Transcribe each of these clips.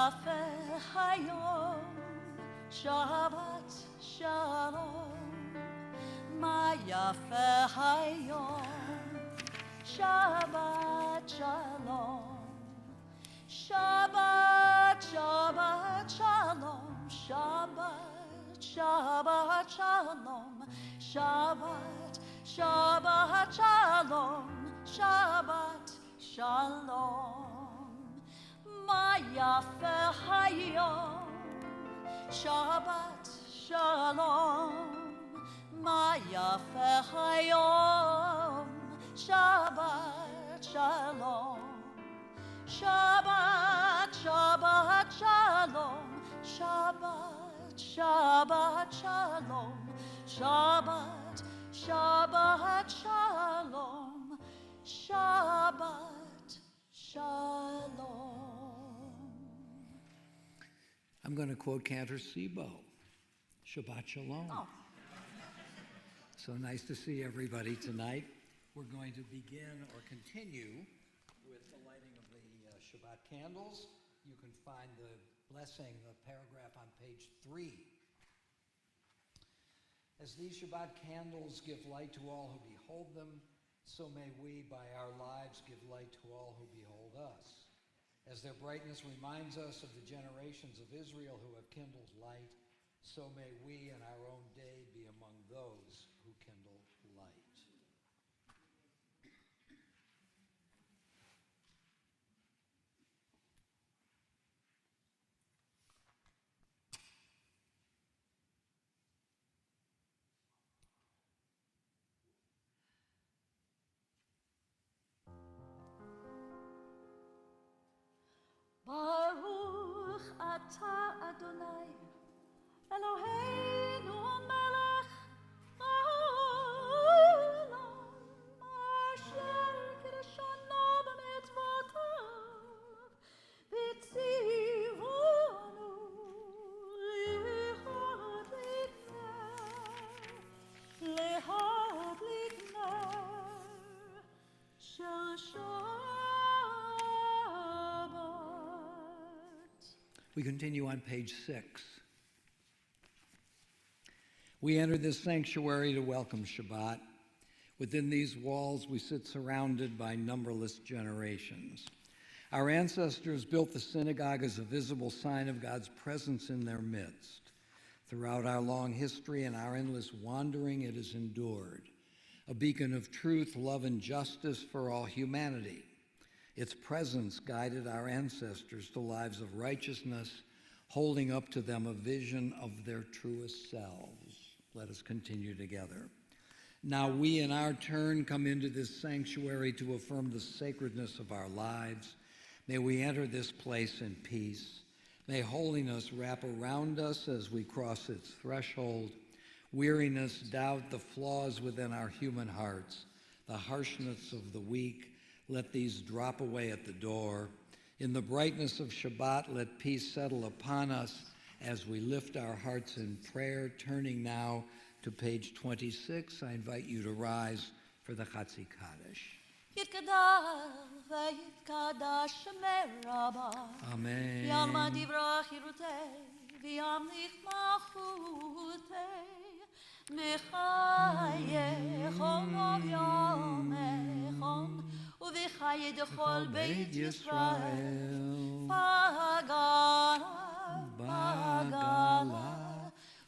yafe hayom, Shabbat shalom. Ma yafe hayom, Shabbat shalom. Shabbat, Shabbat shalom. Shabbat, Shabbat shalom. Shabbat, Shabbat shalom. Shabbat shalom. Ma yafe hayom, Shabbat shalom. Ma yafe hayom, Shabbat shalom. Shabbat, Shabbat shalom. Shabbat, Shabbat shalom. Shabbat, Shabbat shalom. Shabbat shalom. I'm going to quote Cantor Sibo. Shabbat shalom. Oh. So nice to see everybody tonight. We're going to begin or continue with the lighting of the Shabbat candles. You can find the blessing, the paragraph on page 3. As these Shabbat candles give light to all who behold them, so may we, by our lives, give light to all who behold us. As their brightness reminds us of the generations of Israel who have kindled light, so may we in our own day be among those who kindle light. Baruch atah Adonai, Eloheinu melech haolam, asher kiddushanu b'mitzvotav, v'tzivonu lehadlik ner shel Shabbat. We continue on page 6. We enter this sanctuary to welcome Shabbat. Within these walls, we sit surrounded by numberless generations. Our ancestors built the synagogue as a visible sign of God's presence in their midst. Throughout our long history and our endless wandering, it has endured, a beacon of truth, love, and justice for all humanity. Its presence guided our ancestors to lives of righteousness, holding up to them a vision of their truest selves. Let us continue together. Now we, in our turn, come into this sanctuary to affirm the sacredness of our lives. May we enter this place in peace. May holiness wrap around us as we cross its threshold. Weariness, doubt, the flaws within our human hearts, the harshness of the weak, let these drop away at the door. In the brightness of Shabbat, let peace settle upon us as we lift our hearts in prayer. Turning now to page 26, I invite you to rise for the Chatzi Kaddish. Yitkadal v'yitkadash Shemei Rabbah. Amen. Yalma divrach yirutei v'yamlich malchutei mechayechom v'yomechom u'v'chaye dechol beit Yisrael b'agala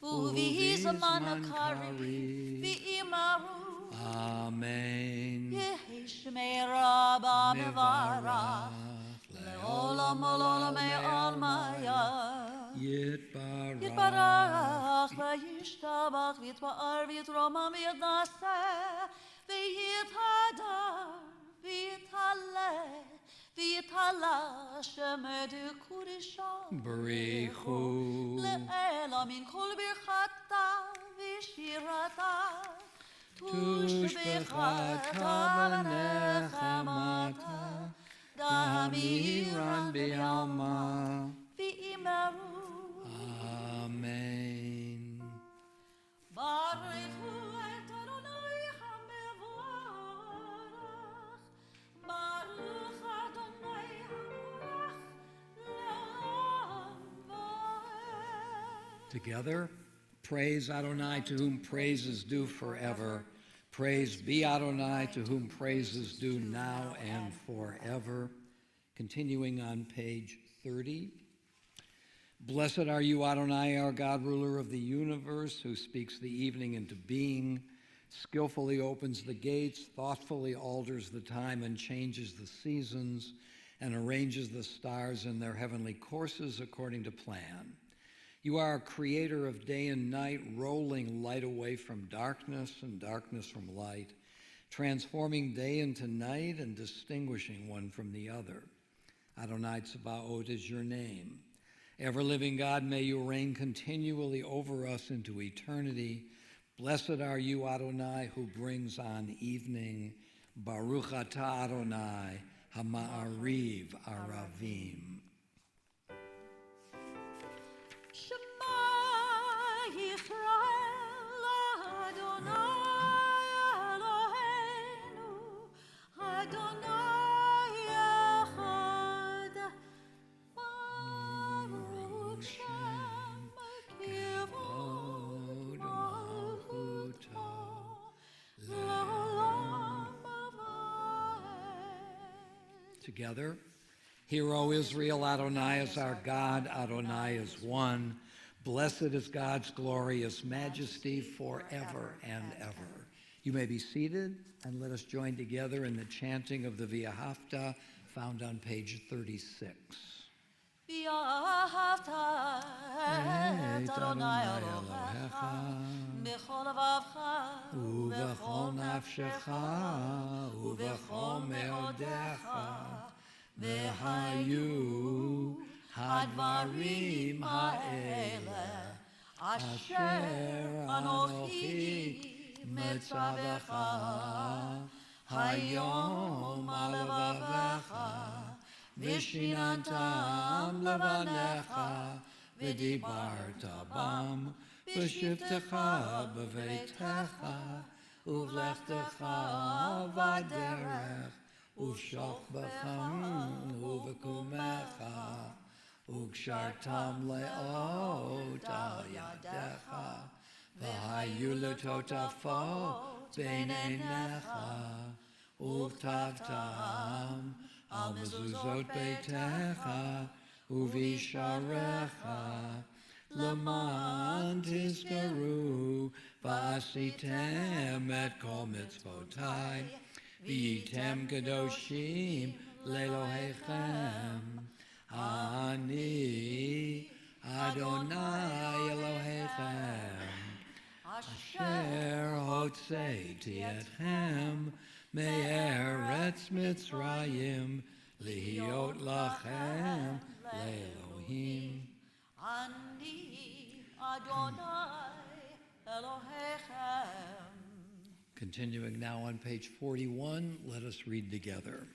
u'v'hizaman hakari v'imaru. Amen. Yehi Shemei Rabbah mevarach le'olam olam me'almaya. Yitbarach v'yishtabach v'yitpa'ar v'yitromam v'yitnaseh v'yithadar v'yithaleh v'yithala shemed kudishah Barichu. le'ela min kol birchata v'shirata Tushbechata v'nechamata damiran b'alma. v'imaru. Amen. Baruchu et Adonai hamevorach, Baruch Adonai hamevorach Together, praise Adonai, to whom praise is due forever. Praise be Adonai, to whom praise is due now and forever. Continuing on page 30. Blessed are you, Adonai, our God, ruler of the universe, who speaks the evening into being, skillfully opens the gates, thoughtfully alters the time and changes the seasons, and arranges the stars in their heavenly courses according to plan. You are a creator of day and night, rolling light away from darkness and darkness from light, transforming day into night and distinguishing one from the other. Adonai Tsebaot is your name. Ever-living God, may you reign continually over us into eternity. Blessed are you, Adonai, who brings on evening. Baruch atah Adonai, Hama'ariv Aravim. Shema Yisrael, Adonai Eloheinu, Adonai Echad. Baruch Shem Kivod Malchuto, Le'olam Va'ed. Together, hear, O Israel, Adonai is our God, Adonai is one. Blessed is God's glorious majesty forever and ever. You may be seated, and let us join together in the chanting of the V'ahavta, found on page 36. V'ahavta et Adonai Elohecha b'chol levavcha Uv'chol nafshecha uv'chol me'odecha v'hayu hadvarim ha'ele asher anochi metzavecha hayom alavavecha v'shinantam levanecha v'dibarta bam v'shivtecha b'veitecha uv'lechtecha v'aderech uv'shokbecha uv'kumecha ug'shartam le'ot al yadecha v'hayu l'totafot bein einecha uv'tavtam al mezuzot beitecha uvisharecha leman tizkaru v'asitem et kol mitzvotai v'yitem kadoshim le'elohechem ani Adonai Elohechem asher hotzeiti etchem me'eretz Mitzrayim lihiot lachem le'elohim. Ani Adonai Elohechem. Continuing now on page 41, let us read together.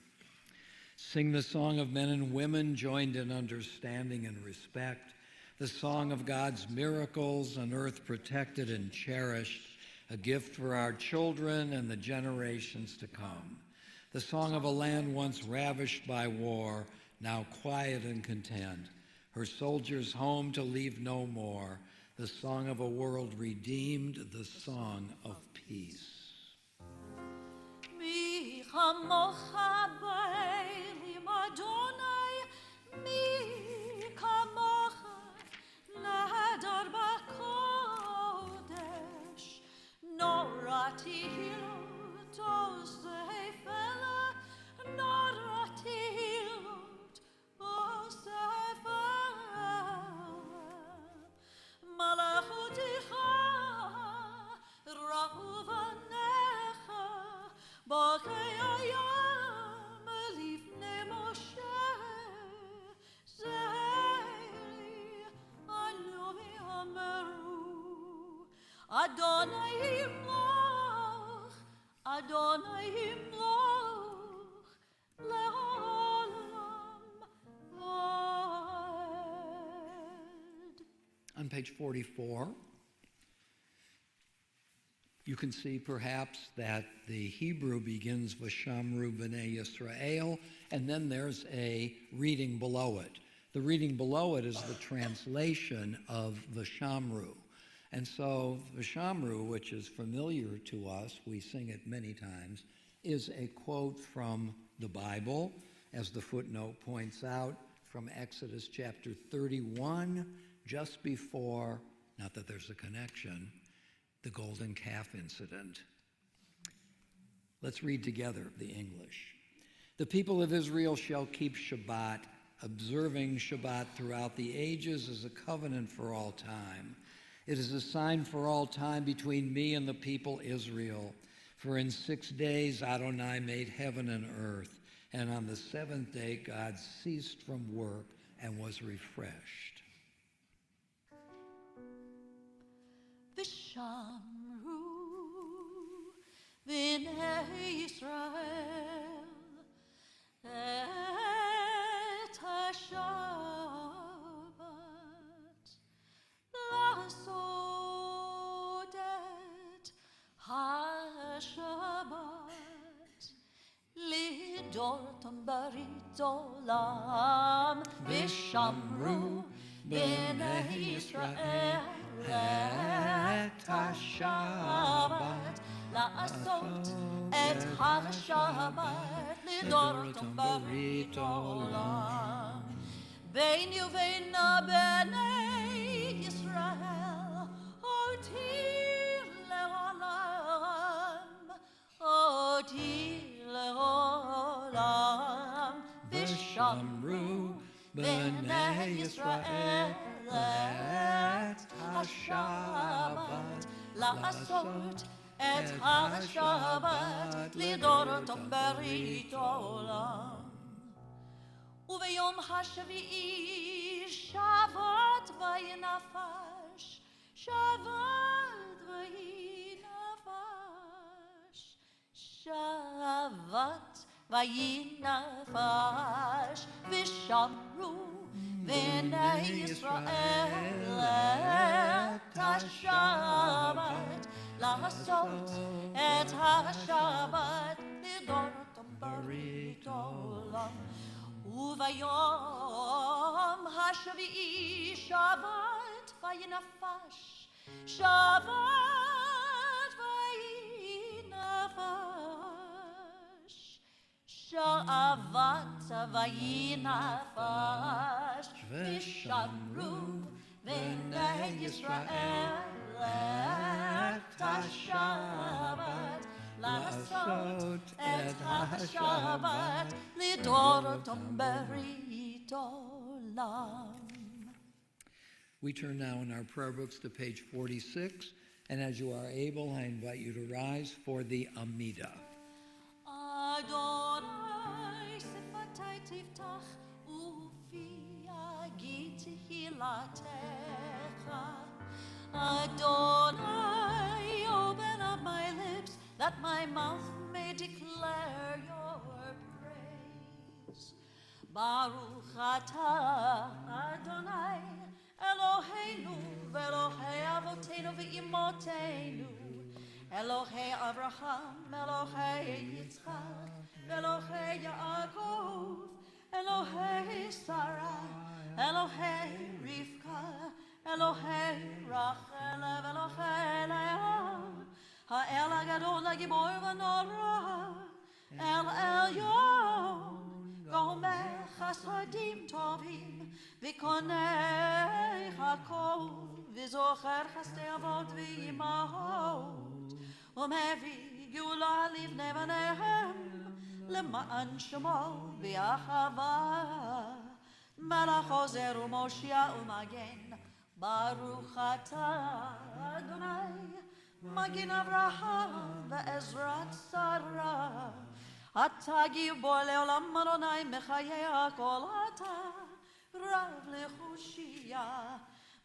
Sing the song of men and women joined in understanding and respect, the song of God's miracles, an earth protected and cherished, a gift for our children and the generations to come. The song of a land once ravished by war, now quiet and content, her soldiers home to leave no more, the song of a world redeemed, the song of peace. Mi chamocha b'elim Adonai, mi kamocha nehadar b'kodesh, norati hilot osefela, norati hilot osefela, malachutecha ra'uvanecha, b'kei hayam lifnei Moshe, zeiri anu v'yameru, Adonai yimloch, Adonai yimloch, le'olam va'ed. On page 44, you can see perhaps that the Hebrew begins V'shamru b'nei Yisrael, and then there's a reading below it. The reading below it is the translation of Vishamru. And so Vishamru, which is familiar to us, we sing it many times, is a quote from the Bible, as the footnote points out, from Exodus chapter 31, just before, not that there's a connection, the golden calf incident. Let's read together the English. The people of Israel shall keep Shabbat, observing Shabbat throughout the ages as a covenant for all time. It is a sign for all time between me and the people Israel. For in 6 days Adonai made heaven and earth, and on the seventh day God ceased from work and was refreshed. Vishamru v'nei Yisrael et ha-Shabbat la'asot et ha-Shabbat lidortam barit olam Vishamru v'nei Yisrael et ha-Shabbat la'asot et ha-Shabbat lidortam barit olam Bein uvein b'nei Yisrael otir le'olam Vishamru b'nei Yisrael et ha-Shabbat la'asot et ha-Shabbat lidorotam barit olam Uveyom ha-Shavi'i Shabbat vayinafash Shabbat vayinafash Shabbat vayinafash Vishamru v'nei Yisrael et ha-Shabbat la'asot et ha-Shabbat lidorotam barit olam Uvayom ha-Shavi'i Shabbat vayinafash Shabbat vayinafash Shabbat vayinafash Vishamru v'nei Yisrael et ha-Shabbat la'asot et ha-Shabbat lidorotam barit olam. We turn now in our prayer books to page 46, and as you are able, I invite you to rise for the Amidah. Adonai sifatai tiftach ufi agid tehilatecha Adonai open up my lips that my mouth may declare your praise Baruch atah Adonai Eloheinu v'Elohei avotenu v'imotenu Elohei Abraham, Elohei Yitzchak, Elohei Yaakov, Elohei Sarah, Elohei Rivka, Elohei Rachel, Elohei Leah, Ha'el HaGadol HaGibor v'Norah, El Elyon, Gomer Chasadim Tovim, V'konei HaKol, V'zocher Chasdei Avot V'imahot, ומביא גאולה לבני בניהם למען שמו באחווה מלך עוזר ומושיע ומגן ברוך אתה אדוני מגן אברהם ועזרת שרה אתה גיבור לעולם אדוני מחיי הכל אתה רב לחושייה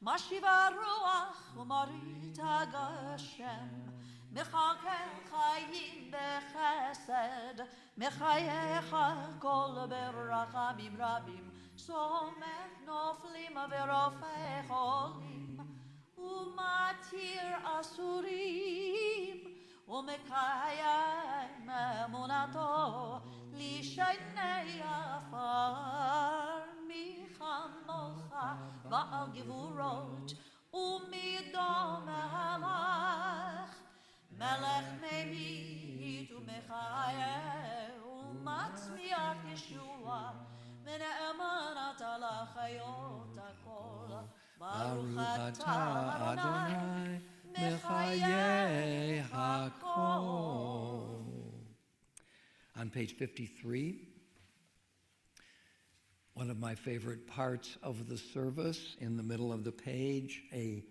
משיב הרוח ומרית הגשם מחכה חיים בחסד, מחייך כל ברחמים רבים, סומך נופלים ורופא חולים, ומתיר אסורים, ומקיים אמונתו לשני עפר מחמת ועל גבורות ומידו מלך מלך ממית ומחיה ומצמיח ישוע ונאמנת על החיות הכל ברוך אתה אדוני מחיי הכל. On page 53, one of my favorite parts of the service, in the middle of the page, a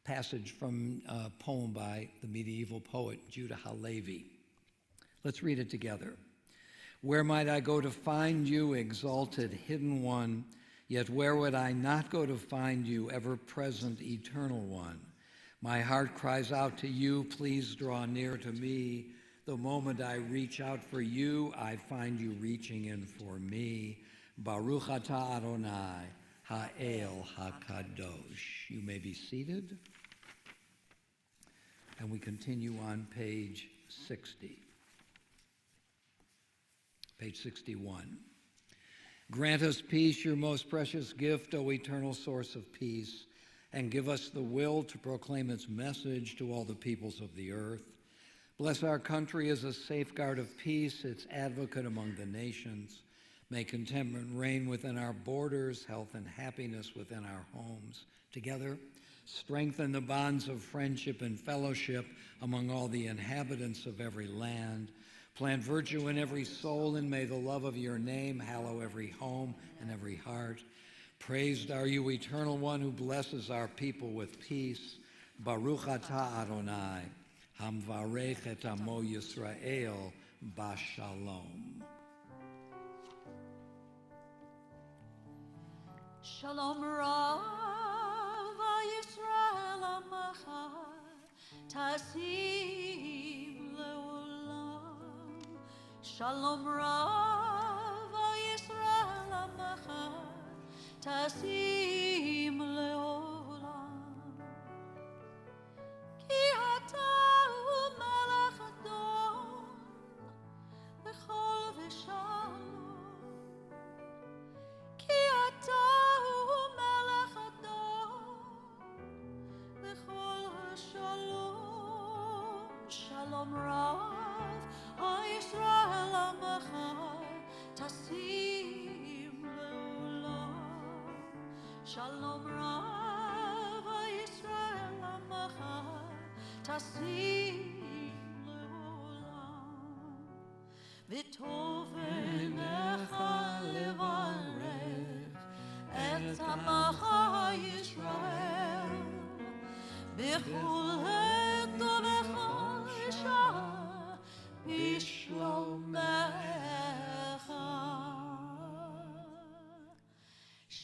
passage from a poem by the medieval poet Judah Halevi. Let's read it together. Where might I go to find you, exalted, hidden one? Yet where would I not go to find you, ever-present, eternal one? My heart cries out to you, please draw near to me. The moment I reach out for you, I find you reaching in for me. Baruch atah Adonai, ha'el hakadosh. You may be seated. And we continue on page 60. Page 61. Grant us peace, your most precious gift, O eternal source of peace, and give us the will to proclaim its message to all the peoples of the earth. Bless our country as a safeguard of peace, its advocate among the nations. May contentment reign within our borders, health and happiness within our homes. Together, strengthen the bonds of friendship and fellowship among all the inhabitants of every land. Plant virtue in every soul, and may the love of your name hallow every home and every heart. Praised are you, eternal one, who blesses our people with peace. Baruch atah Adonai, hamvarech et amo Yisrael bashalom. Shalom Rav Yisrael Amacha Tasim Leolam. Shalom Rav Yisrael Amacha Tasim Leolam. Ki ata hu melech Adon B'chol v'shalom. Ki ata Shalom Rav Yisrael Amacha Tasim Leolam. Shalom Rav Yisrael Amacha Tasim Leolam. V'tov enecha levarech et Amacha Yisrael b'chol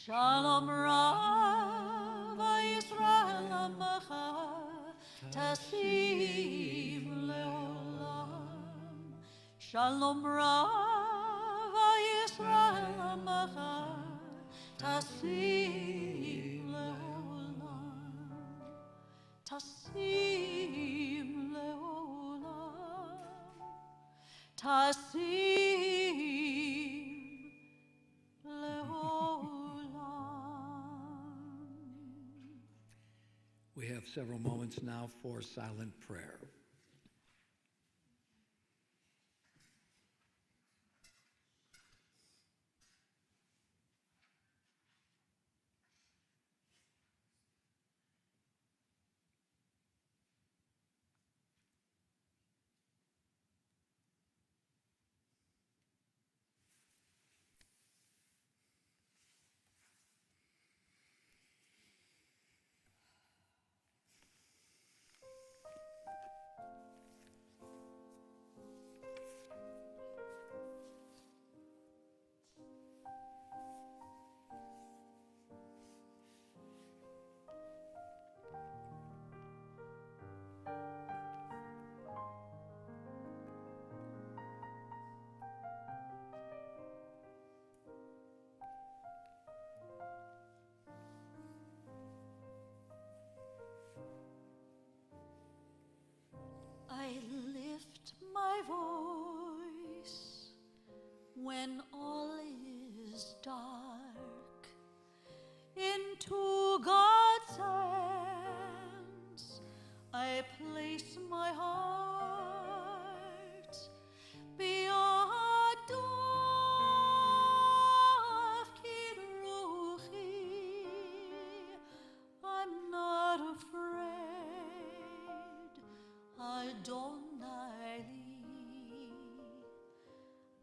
Shalom Rav Yisrael Amacha Tasim Leolam. Shalom Rav Yisrael Amacha Tasim Leolam. Tasim Leolam. Tasim Leolam. We have several moments now for silent prayer.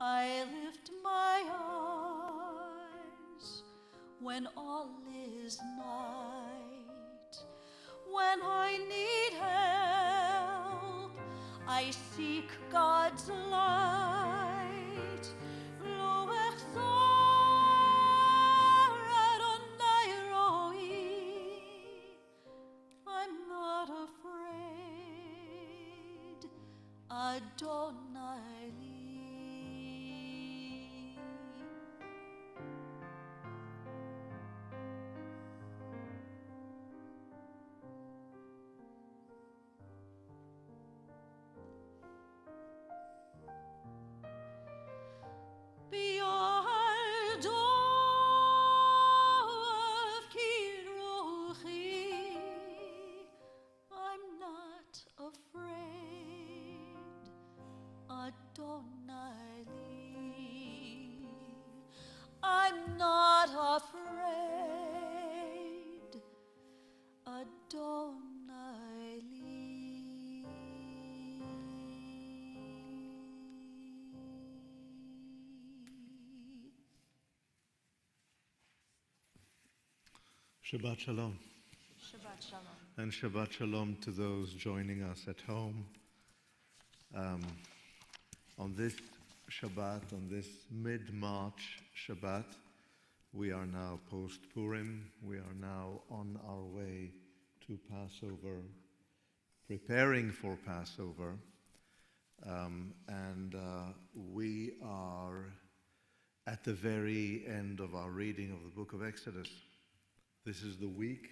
I lift my eyes when all is night. When I need help, I seek God's light. Lo echzor Adonai roi. I'm not afraid. Adonai li. Bi'aldov kiruchi, I'm not afraid. Adonai li. I'm not afraid. Adonai li. Shabbat Shalom, Shabbat Shalom. and Shabbat Shalom to those joining us at home. On this Shabbat, on this mid-March Shabbat, we are now post-Purim. We are now on our way to Passover, preparing for Passover, and we are at the very end of our reading of the book of Exodus. This is the week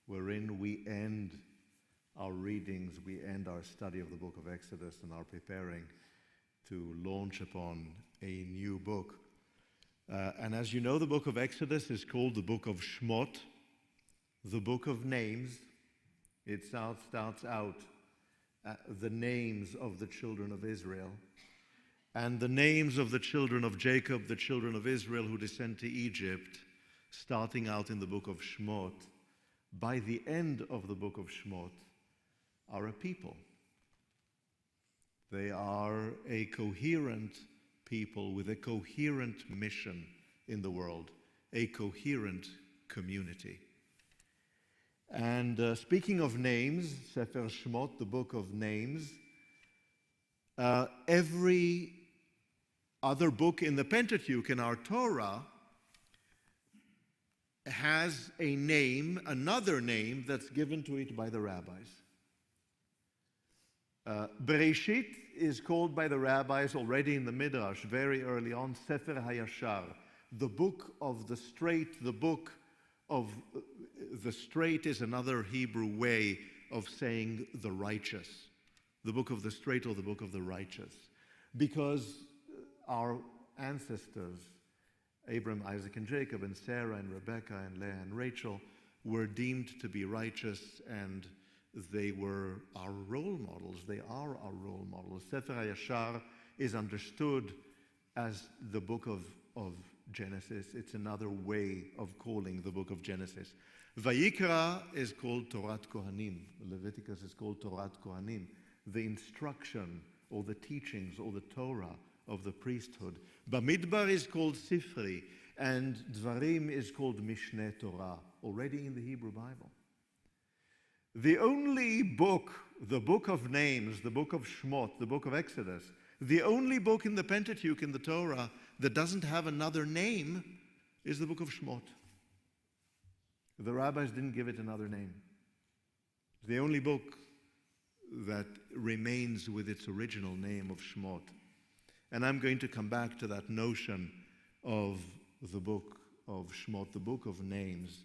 wherein we end our readings, we end our study of the book of Exodus and are preparing to launch upon a new book. And as you know, the book of Exodus is called the book of Shmot, the book of names. It starts out the names of the children of Israel and the names of the children of Jacob, the children of Israel who descend to Egypt, starting out in the book of Shmot. By the end of the book of Shmot are a people. They are a coherent people with a coherent mission in the world, a coherent community. And speaking of names, Sefer Shmot, the book of names, every other book in the Pentateuch, in our Torah, has a name, another name that's given to it by the rabbis. Bereshit is called by the rabbis already in the Midrash, very early on, Sefer HaYashar, the book of the straight. The book of the straight is another Hebrew way of saying the righteous. The book of the straight or the book of the righteous. Because our ancestors, Abraham, Isaac, and Jacob, and Sarah, and Rebekah, and Leah, and Rachel, were deemed to be righteous, and they were our role models. They are our role models. Sefer HaYashar is understood as the book of Genesis. It's another way of calling the book of Genesis. Vayikra is called Torat Kohanim. Leviticus is called Torat Kohanim. The instruction, or the teachings, or the Torah of the priesthood. Bamidbar is called Sifri, and Dvarim is called Mishneh Torah, already in the Hebrew Bible. The only book, the book of names, the book of Shmot, the book of Exodus, the only book in the Pentateuch, in the Torah, that doesn't have another name is the book of Shmot. The rabbis didn't give it another name. It's the only book that remains with its original name of Shmot. And I'm going to come back to that notion of the book of Shmot, the book of names,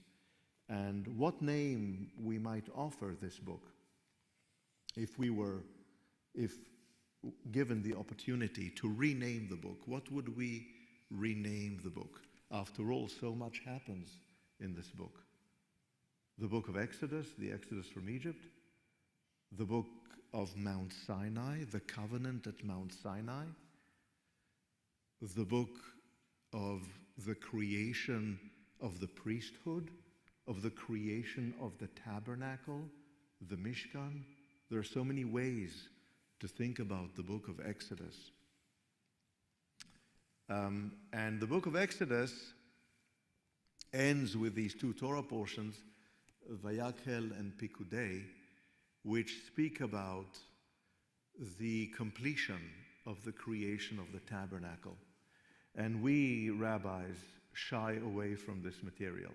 and what name we might offer this book if given the opportunity to rename the book. What would we rename the book? After all, so much happens in this book. The book of Exodus, the Exodus from Egypt, the book of Mount Sinai, the covenant at Mount Sinai, the book of the creation of the priesthood, of the creation of the tabernacle, the Mishkan. There are so many ways to think about the book of Exodus. And the book of Exodus ends with these two Torah portions, Vayakhel and Pikudei, which speak about the completion of the creation of the tabernacle. And we rabbis shy away from this material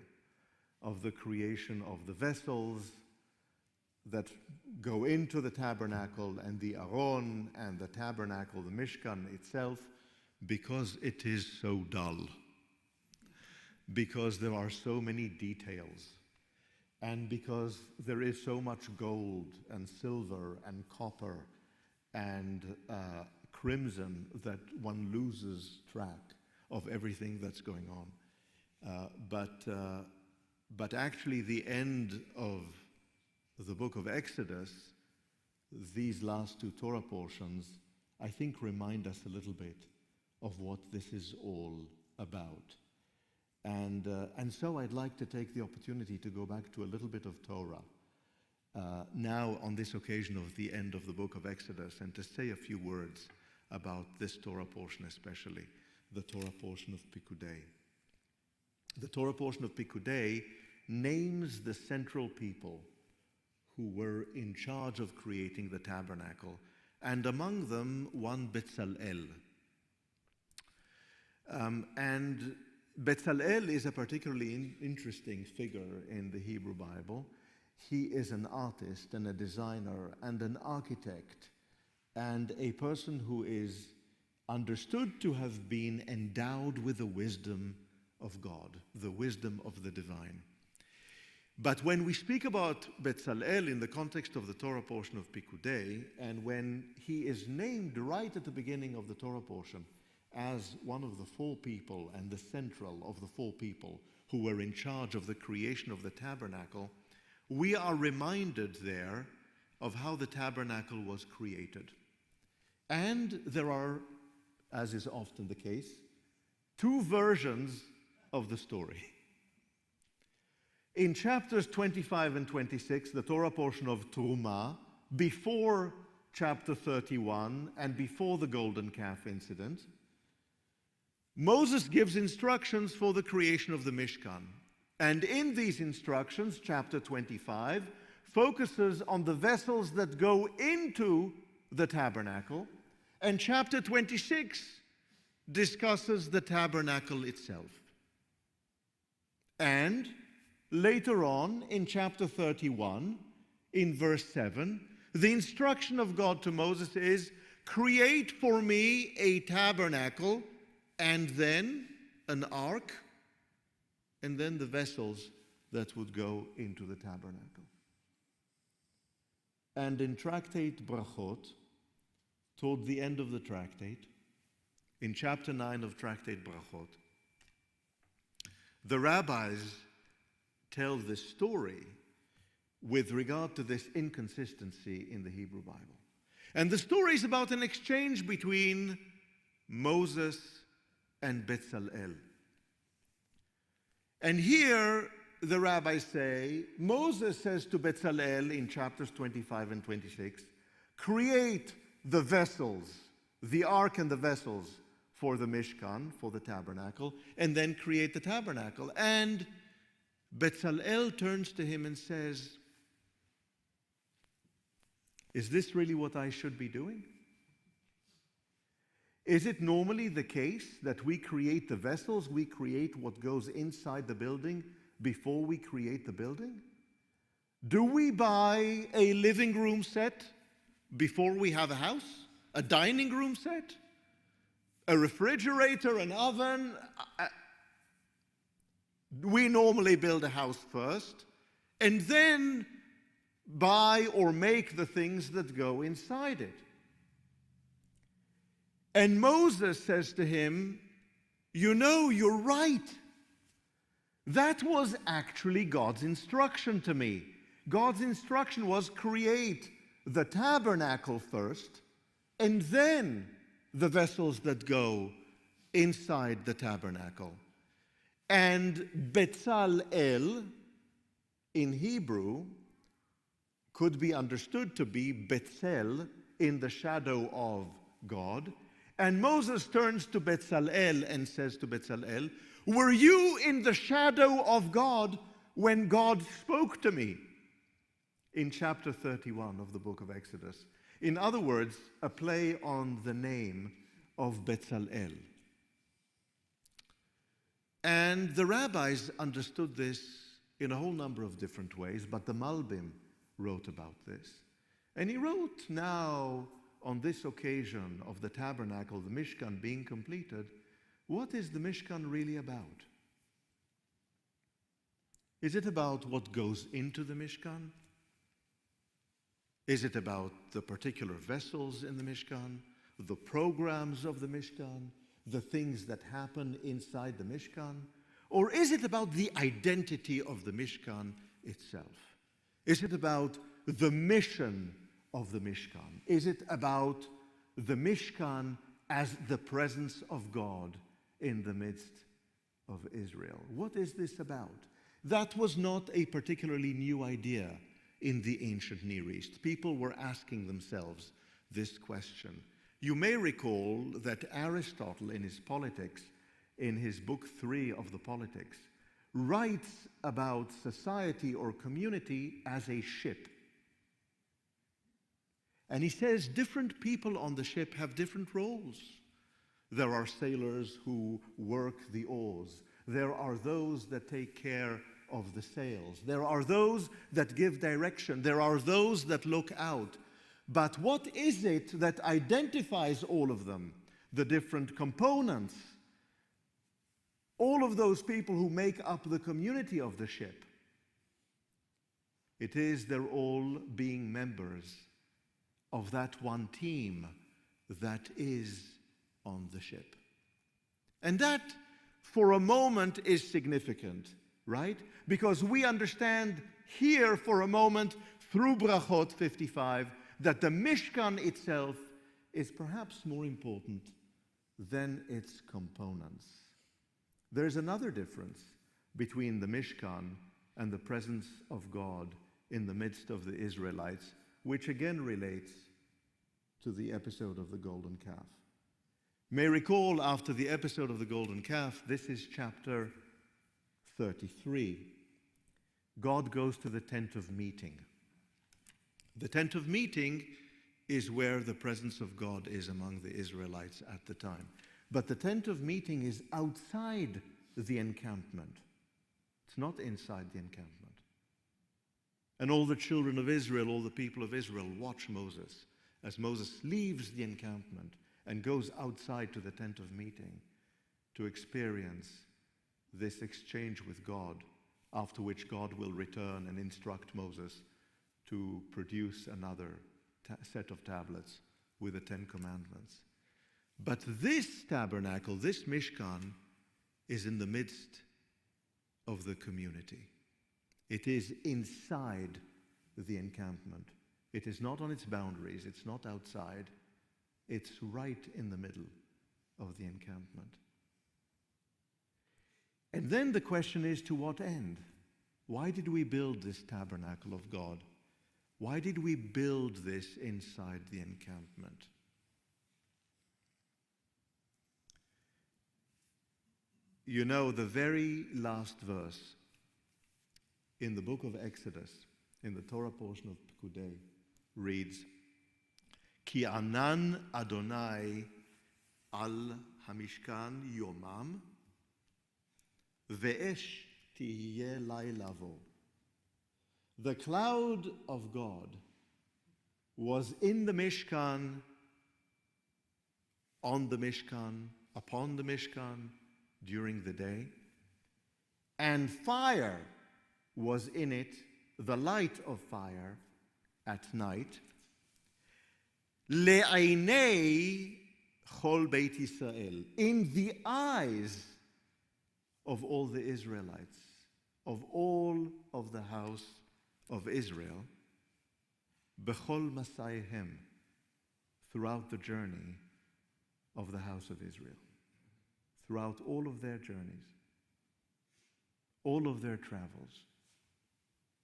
of the creation of the vessels that go into the tabernacle and the Aron and the tabernacle, the Mishkan itself, because it is so dull, because there are so many details, and because there is so much gold and silver and copper and crimson that one loses track of everything that's going on. But actually the end of the book of Exodus, these last two Torah portions, I think remind us a little bit of what this is all about. And so I'd like to take the opportunity to go back to a little bit of Torah now on this occasion of the end of the book of Exodus, and to say a few words about this Torah portion, especially the Torah portion of Pikudei. The Torah portion of Pikudei names the central people who were in charge of creating the tabernacle, and among them one Bezalel. And Bezalel is a particularly interesting figure in the Hebrew Bible. He is an artist and a designer and an architect, and a person who is understood to have been endowed with the wisdom of God, the wisdom of the divine. But when we speak about Bezalel in the context of the Torah portion of Pikudei, and when he is named right at the beginning of the Torah portion as one of the four people and the central of the four people who were in charge of the creation of the tabernacle, we are reminded there of how the tabernacle was created. And there are, as is often the case, two versions of the story. In chapters 25 and 26, the Torah portion of Truma, before chapter 31 and before the golden calf incident, Moses gives instructions for the creation of the Mishkan. And in these instructions, chapter 25 focuses on the vessels that go into the tabernacle, and chapter 26 discusses the tabernacle itself. And later on, in chapter 31, in verse 7, the instruction of God to Moses is, create for me a tabernacle, and then an ark, and then the vessels that would go into the tabernacle. And in Tractate Brachot, toward the end of the tractate, in chapter 9 of Tractate Brachot, the rabbis tell this story with regard to this inconsistency in the Hebrew Bible. And the story is about an exchange between Moses and Bezalel. And here the rabbis say, Moses says to Bezalel in chapters 25 and 26, create the vessels, the ark and the vessels for the Mishkan, for the tabernacle, and then create the tabernacle. And Bezalel turns to him and says, is this really what I should be doing? Is it normally the case that we create the vessels, we create what goes inside the building before we create the building? Do we buy a living room set before we have a house? A dining room set? A refrigerator, an oven? We normally build a house first and then buy or make the things that go inside it. And Moses says to him, you know, you're right. That was actually God's instruction to me. God's instruction was create the tabernacle first, and then the vessels that go inside the tabernacle. And Bezalel in Hebrew could be understood to be Betzel, in the shadow of God, And Moses turns to Bezalel and says to Bezalel, "Were you in the shadow of God when God spoke to me?" In chapter 31 of the book of Exodus. In other words, a play on the name of Bezalel. And the rabbis understood this in a whole number of different ways, but the Malbim wrote about this. And he wrote, now, on this occasion of the tabernacle, the Mishkan being completed, what is the Mishkan really about? Is it about what goes into the Mishkan? Is it about the particular vessels in the Mishkan, the programs of the Mishkan, the things that happen inside the Mishkan? Or is it about the identity of the Mishkan itself? Is it about the mission of the Mishkan? Is it about the Mishkan as the presence of God in the midst of Israel? What is this about? That was not a particularly new idea in the ancient Near East. People were asking themselves this question. You may recall that Aristotle, in his Politics, in his book 3 of the Politics, writes about society or community as a ship. And he says different people on the ship have different roles. There are sailors who work the oars. There are those that take care of the sails. There are those that give direction. There are those that look out. But what is it that identifies all of them? The different components. All of those people who make up the community of the ship. It is they're all being members of that one team that is on the ship. And that, for a moment, is significant, right? Because we understand here for a moment, through Brachot 55, that the Mishkan itself is perhaps more important than its components. There's another difference between the Mishkan and the presence of God in the midst of the Israelites, which again relates to the episode of the golden calf. You may recall, after the episode of the golden calf, this is chapter 33. God goes to the tent of meeting. The tent of meeting is where the presence of God is among the Israelites at the time. But the tent of meeting is outside the encampment. It's not inside the encampment. And all the children of Israel, all the people of Israel, watch Moses as Moses leaves the encampment and goes outside to the tent of meeting to experience this exchange with God, after which God will return and instruct Moses to produce another set of tablets with the 10 Commandments. But this tabernacle, this Mishkan, is in the midst of the community. It is inside the encampment. It is not on its boundaries. It's not outside. It's right in the middle of the encampment. And then the question is, to what end? Why did we build this tabernacle of God? Why did we build this inside the encampment? You know, the very last verse in the book of Exodus, in the Torah portion of Pekudei, reads, Ki anan Adonai al hamishkan yomam, ve'esh tihye lailavo. The cloud of God was in the Mishkan, on the Mishkan, upon the Mishkan during the day, and fire was in it, the light of fire at night. Le'ainei chol Beit Yisrael, in the eyes of all the Israelites, of all of the house of Israel, bechol masayhem, throughout the journey of the house of Israel, throughout all of their journeys, all of their travels.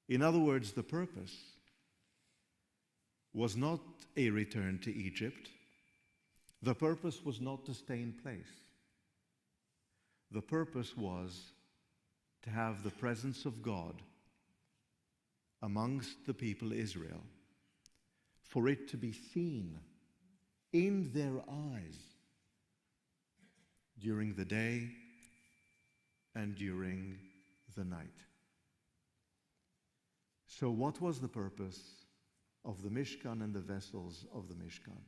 In other words, the purpose was not a return to Egypt. The purpose was not to stay in place. The purpose was to have the presence of God amongst the people Israel, for it to be seen in their eyes during the day and during the night. So what was the purpose of the Mishkan and the vessels of the Mishkan?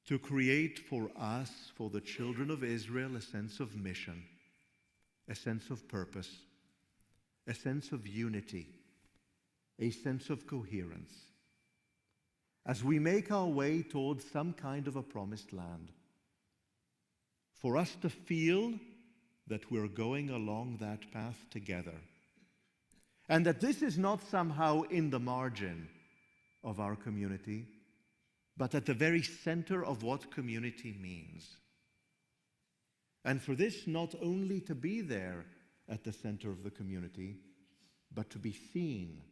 To create for us, for the children of Israel, a sense of mission, a sense of purpose, a sense of unity, a sense of coherence, as we make our way towards some kind of a promised land, for us to feel that we're going along that path together, and that this is not somehow in the margin of our community, but at the very center of what community means. And for this not only to be there at the center of the community, but to be seen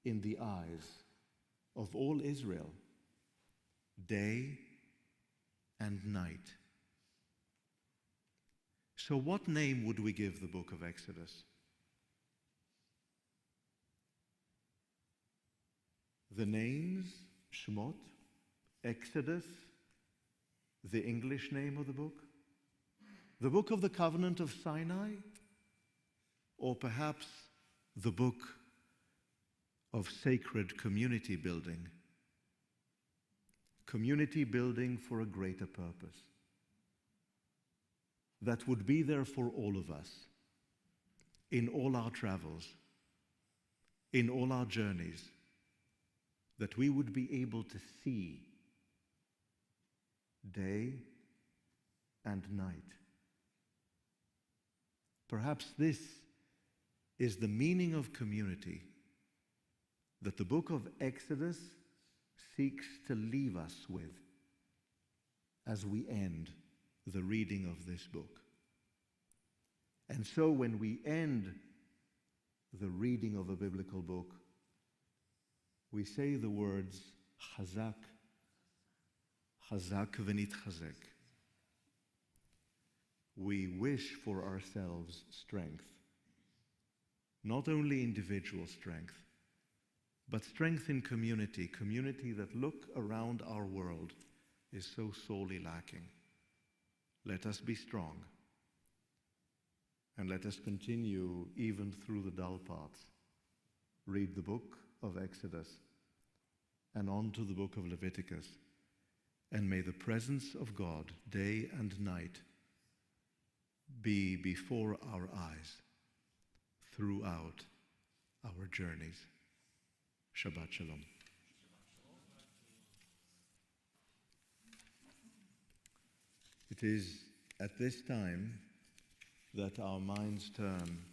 in the eyes of all Israel, day and night. So what name would we give the book of Exodus? The names, Shemot, Exodus, the English name of the book of the covenant of Sinai, or perhaps the book of sacred community building for a greater purpose that would be there for all of us in all our travels, in all our journeys, that we would be able to see day and night. Perhaps this is the meaning of community that the book of Exodus seeks to leave us with as we end the reading of this book. And so when we end the reading of a biblical book, we say the words Chazak, Chazak v'nitchazek. We wish for ourselves strength, not only individual strength, but strength in community that, look around our world, is so sorely lacking. Let us be strong, and let us continue even through the dull parts. Read the book of Exodus and on to the book of Leviticus, and may the presence of God day and night be before our eyes throughout our journeys. Shabbat Shalom. It is at this time that our minds turn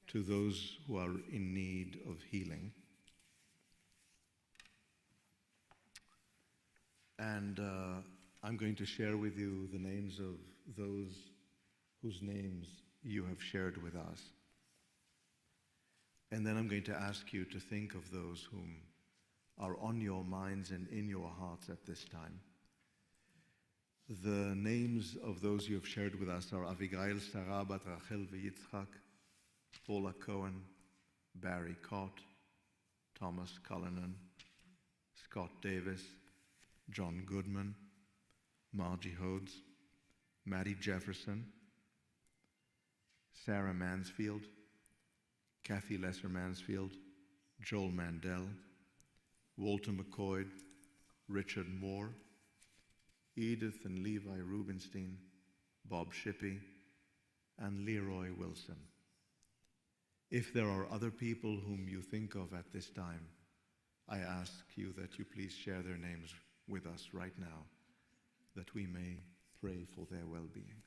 to those who are in need of healing. And I'm going to share with you the names of those whose names you have shared with us. And then I'm going to ask you to think of those whom are on your minds and in your hearts at this time. The names of those you have shared with us are Abigail, Sarah, Bat Rachel v'Yitzchak, Paula Cohen, Barry Cott, Thomas Cullinan, Scott Davis, John Goodman, Margie Hodes, Maddie Jefferson, Sarah Mansfield, Kathy Lesser-Mansfield, Joel Mandel, Walter McCoy, Richard Moore, Edith and Levi Rubenstein, Bob Shippey, and Leroy Wilson. If there are other people whom you think of at this time, I ask you that you please share their names with us right now, that we may pray for their well-being.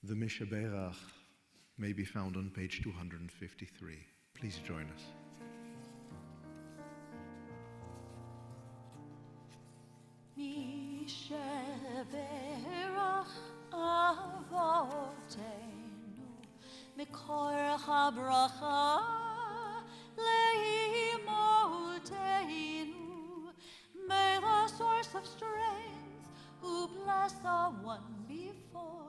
The Mishaberach may be found on page 253. Please join us. Mishaberach avotenu mikor habracha leimotenu. May the source of strength, who bless the one before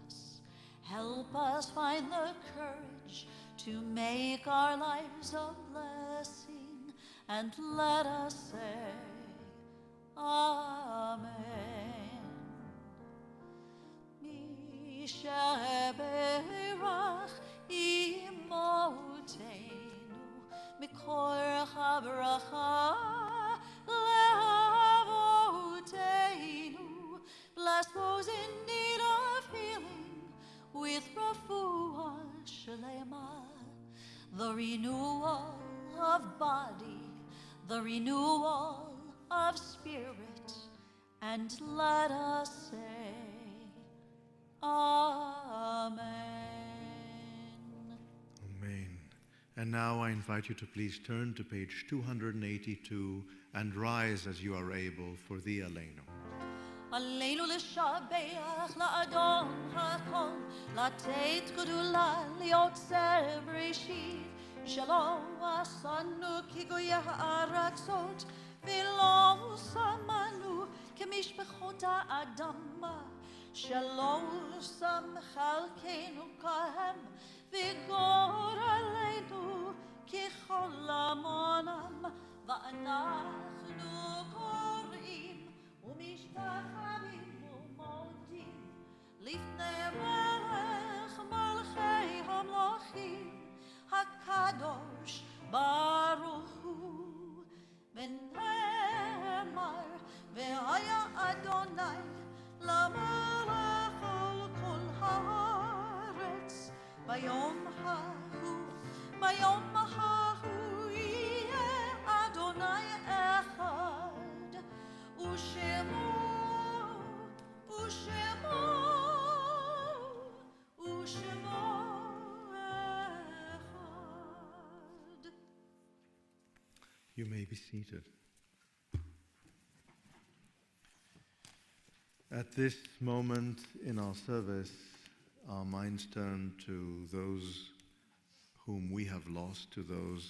us, help us find the courage to make our lives a blessing, and let us say, Amen. Mishaberach imotenu mikor habracha lehavotenu. Bless those in need of healing with refuah shlema, the renewal of body, the renewal of spirit, and let us say, Amen. Amen. And now I invite you to please turn to page 282 and rise as you are able for the Aleinu. עלינו לשבח לאדון הכל, לתת גדולה ליוצר בראשית, שלא עשנו כגויי הארצות, ולא שמנו כמשפחות האדמה, שלא שם חלקנו כהם, וגורלנו ככל עמונם, ואנחנו קוראים ומשתחווים ומודים לפני מלך מלכי המלכים, הקדוש ברוך הוא. ונאמר, והיה אדוני למלך על כל הארץ, ביום ההוא, ביום ההוא יהיה אדוני אחד, ושמו, ושמו, ושמו אחד. You may be seated. At this moment in our service, our minds turn to those whom we have lost, to those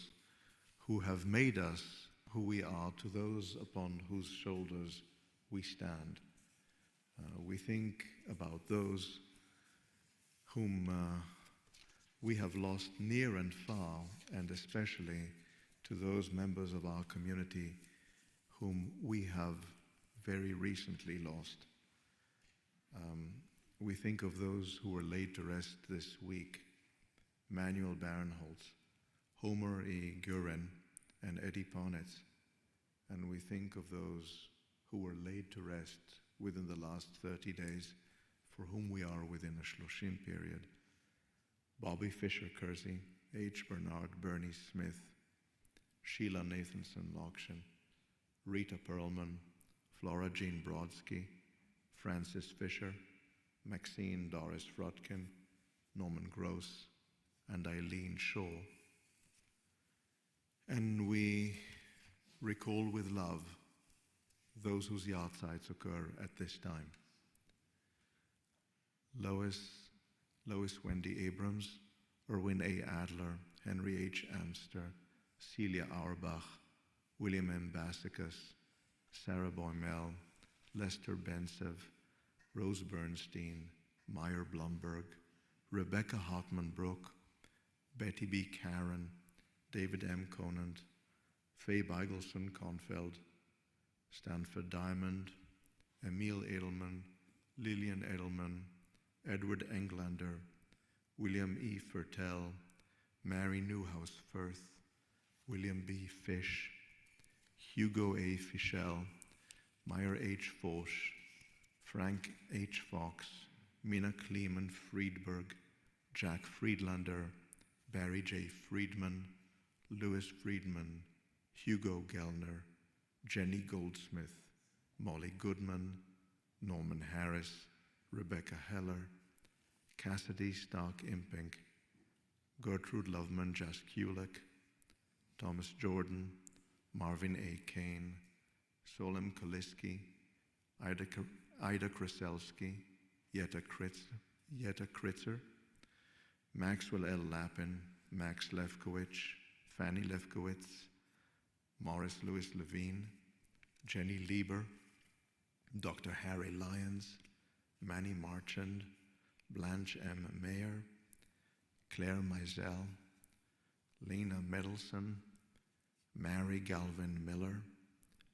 who have made us who we are, to those upon whose shoulders we stand. We think about those whom we have lost near and far, and especially to those members of our community whom we have very recently lost. We think of those who were laid to rest this week: Manuel Barenholtz, Homer E. Guren, and Eddie Ponitz. And we think of those who were laid to rest within the last 30 days, for whom we are within a Shloshim period: Bobby Fisher Kersey, H. Bernard Bernie Smith, Sheila Nathanson Lokshin, Rita Perlman, Flora Jean Brodsky, Francis Fisher, Maxine Doris Frotkin, Norman Gross, and Eileen Shaw. And we recall with love those whose yahrzeits occur at this time: Lois Wendy Abrams, Erwin A. Adler, Henry H. Amster, Celia Auerbach, William M. Bassicus, Sarah Boymel, Lester Bensev, Rose Bernstein, Meyer Blumberg, Rebecca Hartman Brook, Betty B. Karen, David M. Conant, Faye Beigelson Confeld, Stanford Diamond, Emil Edelman, Lillian Edelman, Edward Englander, William E. Fertel, Mary Newhouse Firth, William B. Fish, Hugo A. Fischel, Meyer H. Foch, Frank H. Fox, Mina Kleeman Friedberg, Jack Friedlander, Barry J. Friedman, Louis Friedman, Hugo Gellner, Jenny Goldsmith, Molly Goodman, Norman Harris, Rebecca Heller, Cassidy Stark Impink, Gertrude Loveman Jaskulik, Thomas Jordan, Marvin A. Kane, Solem Kaliski, Ida Kraselsky, Jetta Kritzer, Maxwell L. Lappin, Max Lefkowitz, Fanny Lefkowitz, Morris Louis Levine, Jenny Lieber, Dr. Harry Lyons, Manny Marchand, Blanche M. Mayer, Claire Mizell, Lena Medelson, Mary Galvin Miller,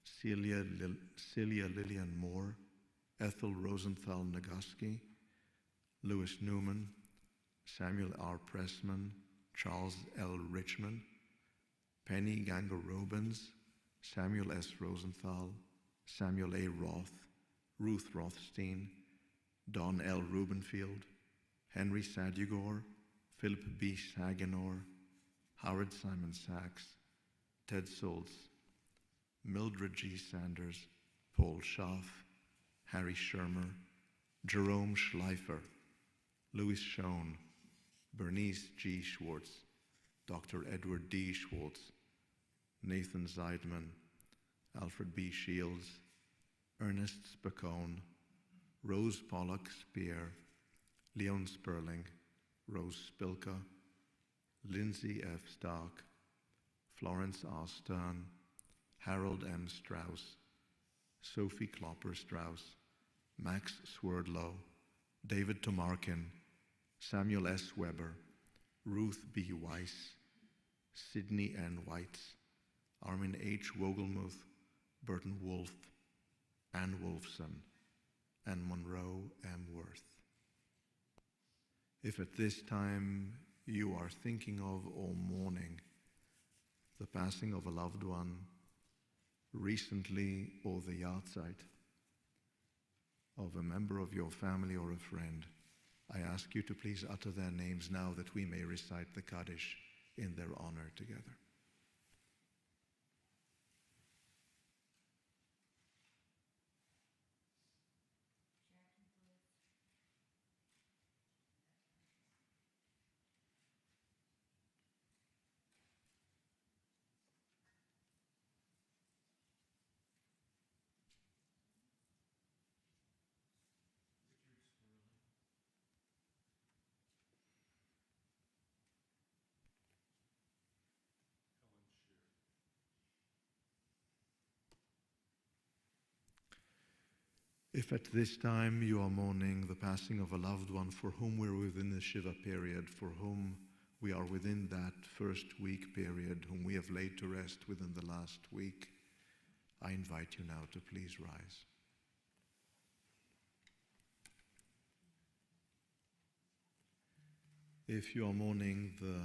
Celia Lillian Moore, Ethel Rosenthal Nagoski, Louis Newman, Samuel R. Pressman, Charles L. Richmond, Penny Ganger Robins, Samuel S. Rosenthal, Samuel A. Roth, Ruth Rothstein, Don L. Rubenfield, Henry Sadugor, Philip B. Saganor, Howard Simon Sachs, Ted Soltz, Mildred G. Sanders, Paul Schaff, Harry Shermer, Jerome Schleifer, Louis Schoen, Bernice G. Schwartz, Dr. Edward D. Schwartz, Nathan Zeidman, Alfred B. Shields, Ernest Spacone, Rose Pollock Spear, Leon Sperling, Rose Spilka, Lindsay F. Stark, Florence R. Stern, Harold M. Strauss, Sophie Klopper Strauss, Max Swerdlow, David Tomarkin, Samuel S. Weber, Ruth B. Weiss, Sidney N. Weitz, Armin H. Wogelmuth, Burton Wolf, Ann Wolfson, and Monroe M. Worth. If at this time you are thinking of or mourning the passing of a loved one recently or the yahrzeit of a member of your family or a friend, I ask you to please utter their names now that we may recite the Kaddish in their honor together. If at this time you are mourning the passing of a loved one for whom we're within the Shiva period, for whom we are within that first week period, whom we have laid to rest within the last week, I invite you now to please rise. If you are mourning the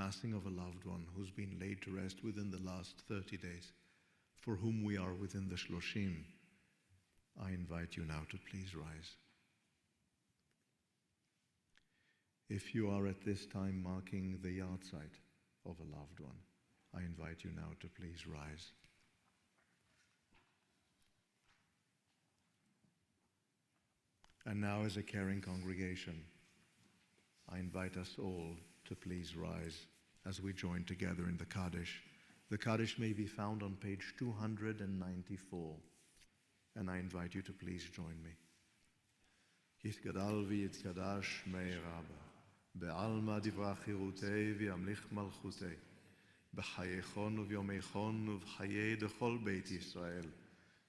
passing of a loved one who's been laid to rest within the last 30 days, for whom we are within the Shloshim, I invite you now to please rise. If you are at this time marking the yahrzeit of a loved one, I invite you now to please rise. And now, as a caring congregation, I invite us all to please rise as we join together in the Kaddish. The Kaddish may be found on page 294. And I invite you to please join me. Yitgadal v'yitkadash mei Rabba, be'alma divra chirutei v'yamlich malchutei, b'chayechon u'v'yomeichon u'v'chayei dechol Beit Yisrael,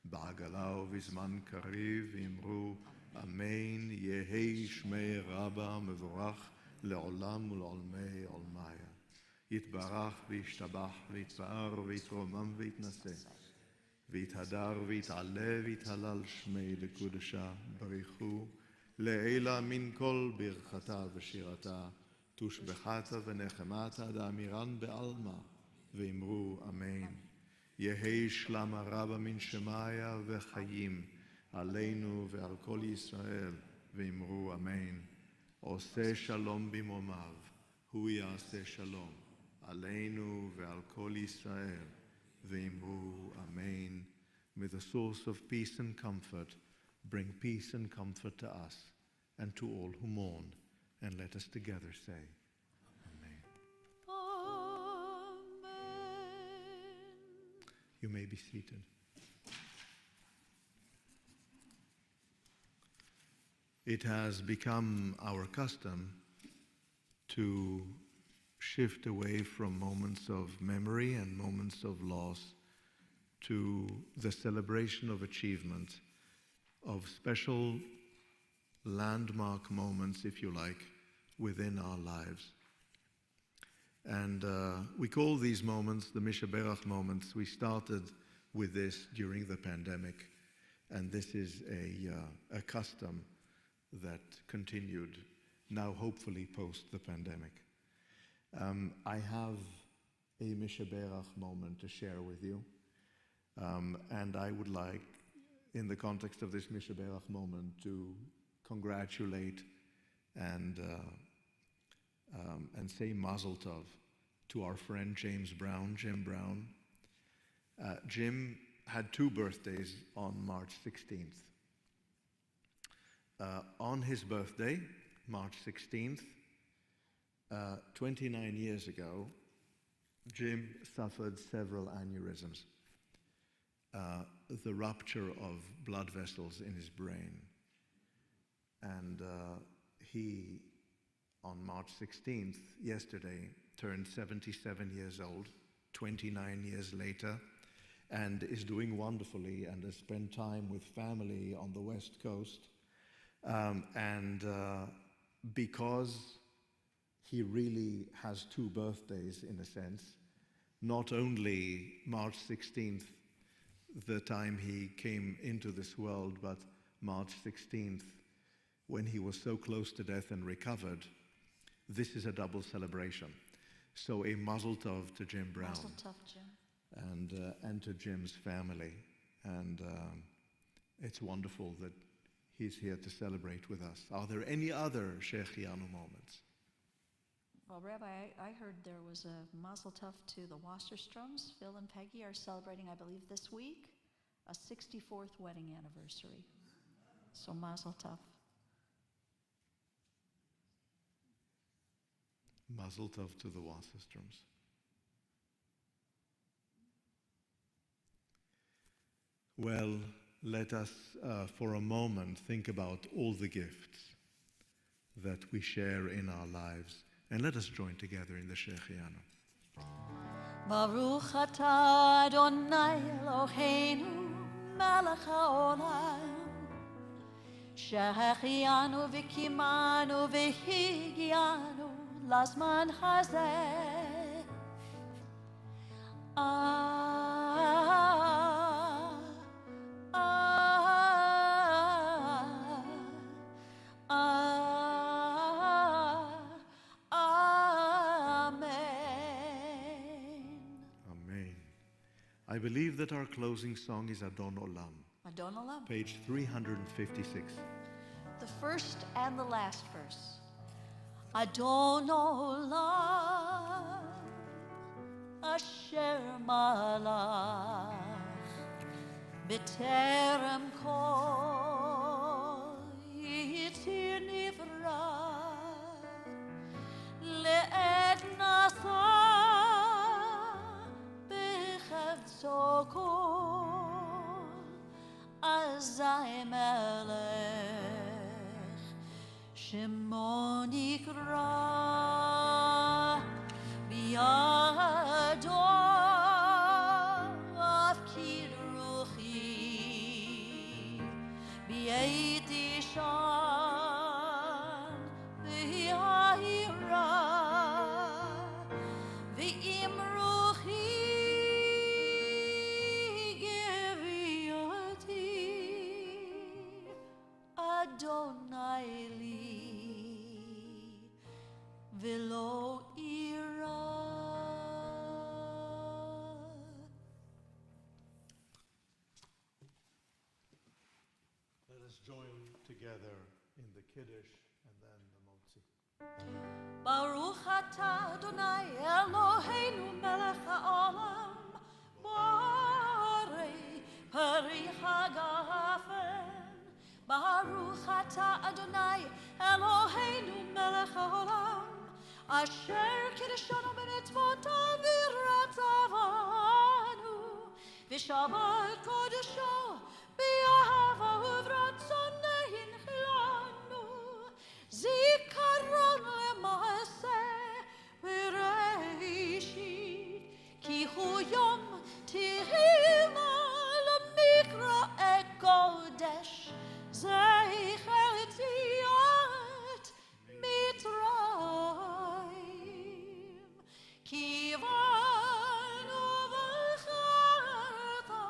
ba'agala u'v'zman kariv v'imru, Amen, Yehei shmei Rabba mevorach le'olam u'le'olmei olmaya. Yitbarach v'yishtabach v'yitpa'ar v'yitromam v'yitnaseh. ויתהדר ויתעלה ויתהלל שמי לקודשה בריחו לעילה מן כל ברכתה ושירתה תושבחתה ונחמתה דאמירן בעלמא ואמרו אמן יהי שלמה רבה מן שמיה וחיים עלינו ועל כל ישראל ואמרו אמן עושה שלום במרומיו הוא יעשה שלום עלינו ועל כל ישראל V'imru, Amen. May the source of peace and comfort bring peace and comfort to us and to all who mourn. And let us together say, Amen. Amen. You may be seated. It has become our custom to shift away from moments of memory and moments of loss to the celebration of achievement, of special landmark moments, if you like, within our lives. And we call these moments the Mishaberach moments. We started with this during the pandemic, and this is a custom that continued, now hopefully post the pandemic. I have a Mishaberach moment to share with you, and I would like, in the context of this Mishaberach moment, to congratulate and say Mazel Tov to our friend Jim Brown. Jim had 2 birthdays on March 16th. On his birthday, March 16th, 29 years ago, Jim suffered several aneurysms, the rupture of blood vessels in his brain. And he, on March 16th, yesterday, turned 77 years old, 29 years later, and is doing wonderfully and has spent time with family on the West Coast. Because he really has 2 birthdays, in a sense, not only March 16th, the time he came into this world, but March 16th, when he was so close to death and recovered, this is a double celebration. So a Mazel Tov to Jim Brown. Mazel Tov, Jim. And to Jim's family. And it's wonderful that he's here to celebrate with us. Are there any other Shechianu moments? Well, Rabbi, I heard there was a Mazel Tov to the Wasserstroms. Phil and Peggy are celebrating, I believe, this week, a 64th wedding anniversary. So Mazel Tov. Mazel Tov to the Wasserstroms. Well, let us for a moment think about all the gifts that we share in our lives, and let us join together in the Shechianu. Baruch atah Adonai Eloheinu melech haolam shehechianu v'kimanu v'higianu lazman hazeh. I believe that our closing song is Adon Olam, Adon Olam. page 356. The first and the last verse. Adon Olam, Asher Malach, B'terem kol yitzir nivra, le'ed nasa b'chevtzo kol azay melech shemo nikra biyado afkir ruchi b'yeti shan b'yahira v'im ruchi geviyati Adonai li v'lo ira. Let us join together in the Kiddush and then the Motzi. Baruch atah Adonai Eloheinu melech haolam borei peri hagafen. Baruch atah Adonai Eloheinu melech Shabbat Kodesho, Be'ahava Uvratzon Nehin Chilanu, Zikaron Lema'aseh Bereishit, Ki Hu Yom Tehilna L'Mikra Kodesh, Zeicher Tziat Mitzrayim, Kivanu v'charta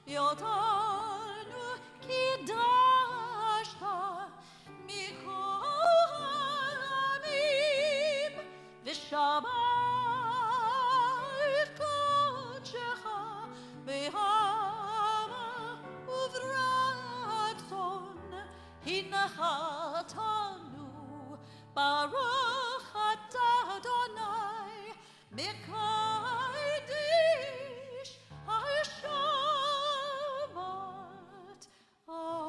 Yotanu Kidashta Mikol Hamim V'Shabbat Kodshecha Behava Uvratzon Hinachatanu Baruch Atah Adonai Mekadesh HaShabbat. Amen.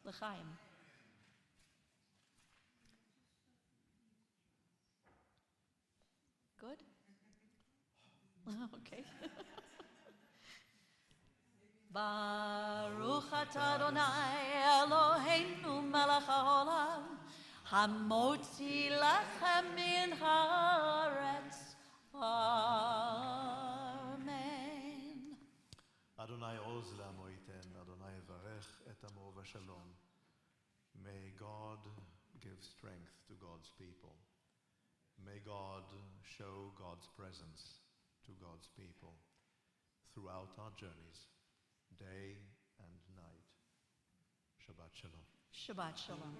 L'chaim. Good? Okay. Baruch atah Adonai Eloheinu melech haolam hamotzi lachem min haaretz. Amen. Adonai oz la'amo yiten, Adonai varech et amo v'shalom. May God give strength to God's people. May God show God's presence to God's people throughout our journeys, day and night. Shabbat shalom. Shabbat shalom.